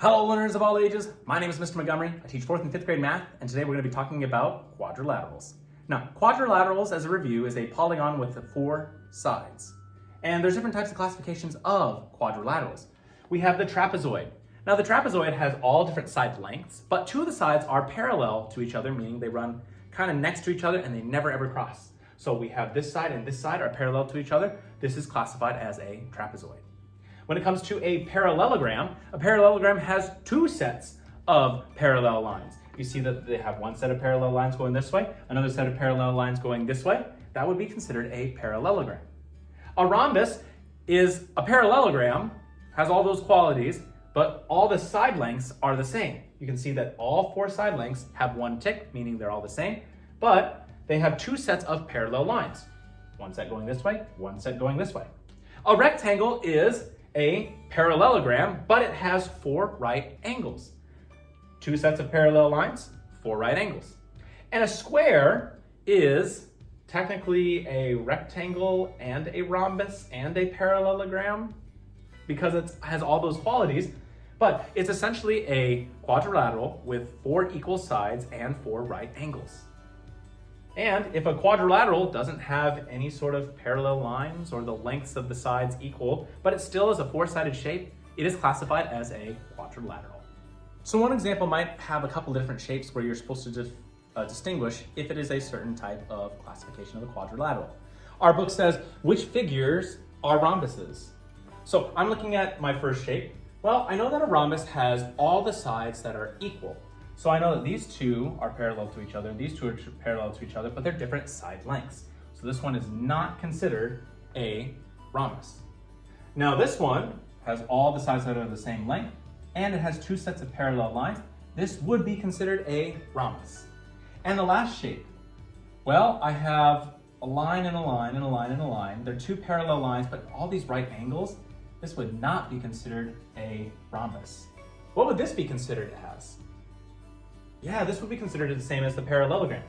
Hello learners of all ages, my name is Mr. Montgomery. I teach 4th and 5th grade math, and today we're going to be talking about quadrilaterals. Now, quadrilaterals, as a review, is a polygon with 4 sides. And there's different types of classifications of quadrilaterals. We have the trapezoid. Now, the trapezoid has all different side lengths, but 2 of the sides are parallel to each other, meaning they run kind of next to each other and they never ever cross. So we have this side and this side are parallel to each other. This is classified as a trapezoid. When it comes to a parallelogram has 2 sets of parallel lines. You see that they have one set of parallel lines going this way, another set of parallel lines going this way. That would be considered a parallelogram. A rhombus is a parallelogram, has all those qualities, but all the side lengths are the same. You can see that all 4 side lengths have 1 tick, meaning they're all the same, but they have 2 sets of parallel lines. One set going this way, one set going this way. A rectangle is a parallelogram, but it has 4 right angles. 2 sets of parallel lines, 4 right angles. And a square is technically a rectangle and a rhombus and a parallelogram because it has all those qualities, but it's essentially a quadrilateral with 4 equal sides and 4 right angles. And if a quadrilateral doesn't have any sort of parallel lines or the lengths of the sides equal, but it still is a 4-sided shape, it is classified as a quadrilateral. So one example might have a couple different shapes where you're supposed to distinguish if it is a certain type of classification of a quadrilateral. Our book says, which figures are rhombuses? So I'm looking at my first shape. Well, I know that a rhombus has all the sides that are equal. So I know that these 2 are parallel to each other, and these 2 are parallel to each other, but they're different side lengths. So this one is not considered a rhombus. Now this one has all the sides that are the same length, and it has 2 sets of parallel lines. This would be considered a rhombus. And the last shape, well, I have a line and a line and a line and a line. They're 2 parallel lines, but all these right angles, this would not be considered a rhombus. What would this be considered as? Yeah, this would be considered the same as the parallelogram.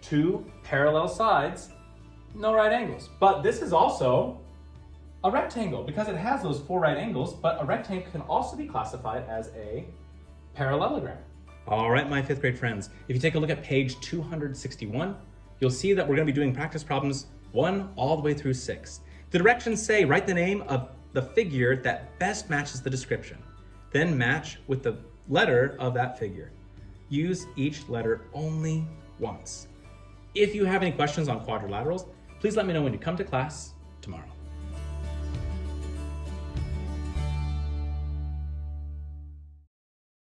2 parallel sides, no right angles. But this is also a rectangle because it has those 4 right angles, but a rectangle can also be classified as a parallelogram. All right, my 5th grade friends, if you take a look at page 261, you'll see that we're going to be doing practice problems 1 all the way through 6. The directions say write the name of the figure that best matches the description. Then match with the letter of that figure. Use each letter only once. If you have any questions on quadrilaterals, please let me know when you come to class tomorrow.